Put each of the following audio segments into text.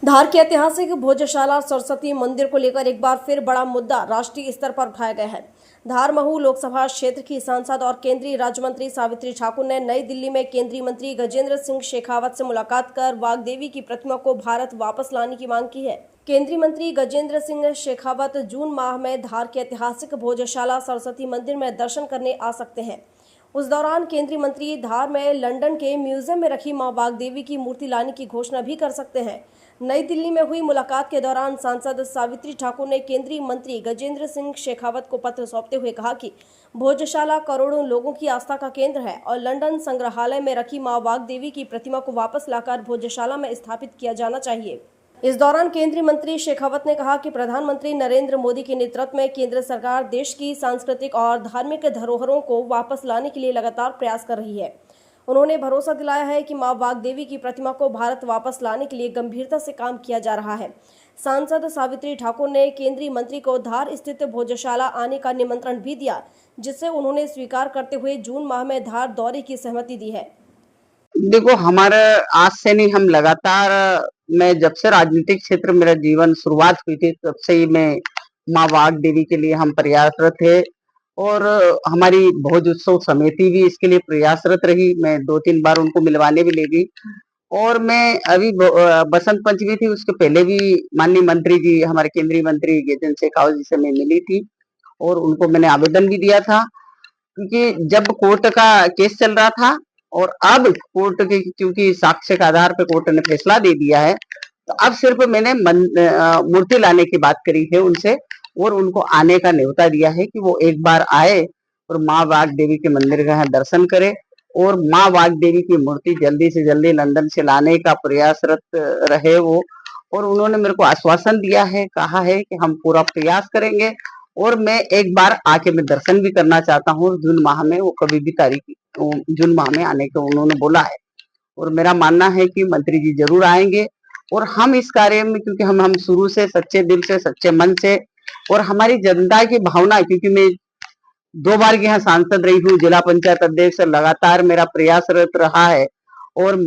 धार के ऐतिहासिक भोजशाला सरस्वती मंदिर को लेकर एक बार फिर बड़ा मुद्दा राष्ट्रीय स्तर पर उठाया गया है। धार महू लोकसभा क्षेत्र की सांसद और केंद्रीय राज्य मंत्री सावित्री ठाकुर ने नई दिल्ली में केंद्रीय मंत्री गजेंद्र सिंह शेखावत से मुलाकात कर वाग्देवी की प्रतिमा को भारत वापस लाने की मांग की है। केंद्रीय मंत्री गजेंद्र सिंह शेखावत जून माह में धार के ऐतिहासिक भोजशाला सरस्वती मंदिर में दर्शन करने आ सकते हैं। उस दौरान केंद्रीय मंत्री धार में लंदन के म्यूजियम में रखी मां वाग्देवी की मूर्ति लाने की घोषणा भी कर सकते हैं। नई दिल्ली में हुई मुलाकात के दौरान सांसद सावित्री ठाकुर ने केंद्रीय मंत्री गजेंद्र सिंह शेखावत को पत्र सौंपते हुए कहा कि भोजशाला करोड़ों लोगों की आस्था का केंद्र है और लंदन संग्रहालय में रखी मां वाग्देवी की प्रतिमा को वापस लाकर भोजशाला में स्थापित किया जाना चाहिए। इस दौरान केंद्रीय मंत्री शेखावत ने कहा कि प्रधानमंत्री नरेंद्र मोदी के नेतृत्व में केंद्र सरकार देश की सांस्कृतिक और धार्मिक धरोहरों को वापस लाने के लिए लगातार प्रयास कर रही है। उन्होंने भरोसा दिलाया है कि मां वाग्देवी की प्रतिमा को भारत वापस लाने के लिए गंभीरता से काम किया जा रहा है। सांसद सावित्री ठाकुर ने केंद्रीय मंत्री को धार स्थित भोजशाला आने का निमंत्रण भी दिया, जिसे उन्होंने स्वीकार करते हुए जून माह में धार दौरे की सहमति दी है। देखो, हमारा आज से नहीं, हम लगातार, मैं जब से राजनीतिक क्षेत्र मेरा जीवन शुरुआत हुई थी तब से ही मैं माँ वाग्देवी के लिए हम प्रयासरत थे और हमारी भोज उत्सव समिति भी इसके लिए प्रयासरत रही। मैं 2-3 बार उनको मिलवाने भी ले गई और मैं अभी बसंत पंचमी थी, उसके पहले भी माननीय मंत्री जी, हमारे केंद्रीय मंत्री गजेंद्र शेखावत जी से मैं मिली थी और उनको मैंने आवेदन भी दिया था, क्योंकि जब कोर्ट का केस चल रहा था और अब कोर्ट के क्योंकि साक्ष्य के आधार पे कोर्ट ने फैसला दे दिया है, तो अब सिर्फ मैंने मूर्ति लाने की बात करी है उनसे और उनको आने का न्योता दिया है कि वो एक बार आए और माँ वाग्देवी के मंदिर का दर्शन करे और माँ वाग्देवी की मूर्ति जल्दी से जल्दी लंदन से लाने का प्रयासरत रहे वो। और उन्होंने मेरे को आश्वासन दिया है, कहा है कि हम पूरा प्रयास करेंगे और मैं एक बार आके मैं दर्शन भी करना चाहता हूँ जून माह में। वो कभी भी जून माह में आने को उन्होंने बोला है और मेरा मानना है कि मंत्री जी जरूर आएंगे और हम इस कार्य में, क्योंकि हम शुरू से सच्चे दिल से, सच्चे मन से और हमारी जनता की भावना, क्योंकि मैं 2 बार यहाँ सांसद रही हूँ, जिला पंचायत अध्यक्ष, लगातार मेरा प्रयासरत रहा है और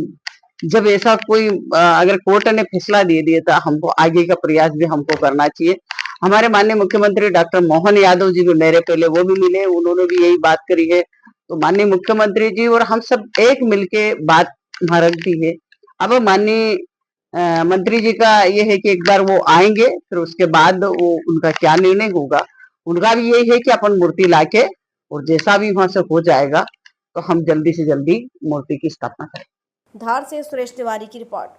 जब ऐसा कोई अगर कोर्ट ने फैसला दे दिया तो हमको आगे का प्रयास भी हमको करना चाहिए। हमारे माननीय मुख्यमंत्री डॉक्टर मोहन यादव जी भी मेरे पहले वो भी मिले, उन्होंने भी यही बात करी है। तो माननीय मुख्यमंत्री जी और हम सब एक मिलके बात रख दी है। अब माननीय मंत्री जी का ये है कि एक बार वो आएंगे, फिर उसके बाद वो उनका क्या निर्णय होगा। उनका भी यही है कि अपन मूर्ति लाके और जैसा भी वहां से हो जाएगा तो हम जल्दी से जल्दी मूर्ति की स्थापना करें। धार से सुरेश तिवारी की रिपोर्ट।